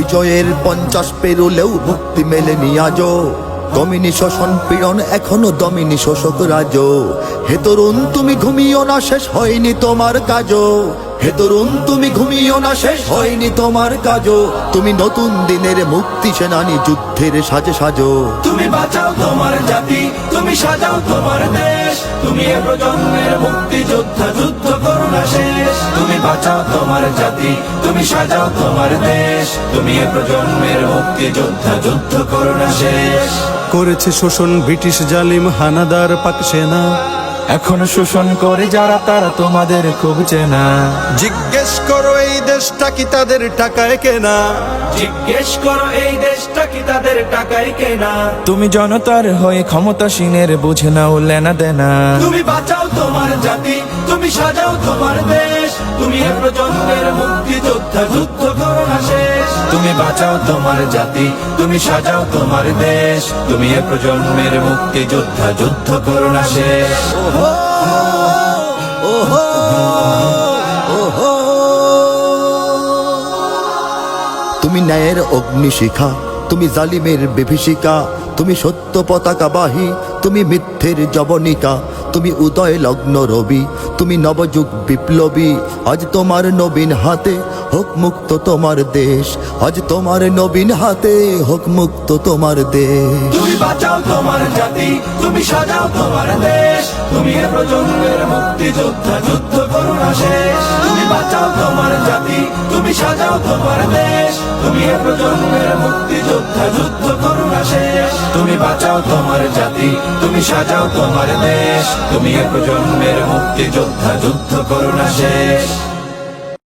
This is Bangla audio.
বিজয়ের 50 পেরুলেও মুক্তি মেলেনি আজও। দমিনী শোষণ পীড়ন এখনো দমিনী শোষক রাজ। হে তরুণ তুমি ঘুমিও না, শেষ হয়নি তোমার কাজও। হে তরুণ তুমি ঘুমিও না, শেষ হয়নি তোমার কাজও। তুমি নতুন দিনের মুক্তি সেনানী, যুদ্ধের সাজে সাজো। তুমি বাঁচাও তোমার জাতি, তুমি সাজাও তোমার দেশ। তুমি এ প্রজন্মের মুক্তি যোদ্ধা, যুদ্ধ করো না শেষ। তুমি বাঁচাও তোমার জাতি, তুমি সাজাও তোমার দেশ। তুমি এ প্রজন্মের মুক্তি যোদ্ধা, যুদ্ধ করো না শেষ। করেছে শোষণ ব্রিটিশ জালিম হানাদার পাক সেনা। এখনো শোষণ করে যারা, তারা তোমাদের খুব চেনা। জিজ্ঞেস করো এই দেশটা কি তাদের টাকায় কেনা। জিজ্ঞেস করো এই দেশটা কি তাদের টাকায় কেনা। তুমি জনতার হয়ে ক্ষমতাসীনের বুঝে নাও লেনা দেনা। তুমি বাঁচাও তোমার জাতি, তুমি সাজাও তোমার দেশ। তুমি এ প্রজন্মের মুক্তি যোদ্ধা, যুদ্ধ করো না শেষ। তুমি বাঁচাও তোমার জাতি, তুমি সাজাও তোমার দেশ। তুমি এ প্রজন্মের মুক্তি যোদ্ধা, যুদ্ধ করো না শেষ। ওহো, ওহো, ওহো। তুমি ন্যায়ের অগ্নিশিখা, তুমি জালিমের বিভীষিকা। তুমি সত্য পতাকা বাহী, তুমি মিথ্যের জবনিকা। তুমি উদয় লগ্ন রবি, তুমি নবযুগ বিপ্লবী। আজ তোমার নবীন হাতে হোক মুক্ত তোমার দেশ। আজ তোমার নবীন হাতে হোক মুক্ত তোমার দেশ। তুমি বাঁচাও তোমার জাতি, তুমি সাজাও তোমার দেশ। তুমি এ প্রজন্মের মুক্তি যোদ্ধা, যুদ্ধ করো না শেষ। তুমি বাঁচাও তোমার জাতি, তুমি সাজাও তোমার দেশ। তুমি এ প্রজন্মের মুক্তি যোদ্ধা, যুদ্ধ করো না শেষ। তুমি বাঁচাও তোমার জাতি, তুমি সাজাও তোমার দেশ। তুমি এ প্রজন্মের মুক্তি যোদ্ধা, যুদ্ধ করো না শেষ।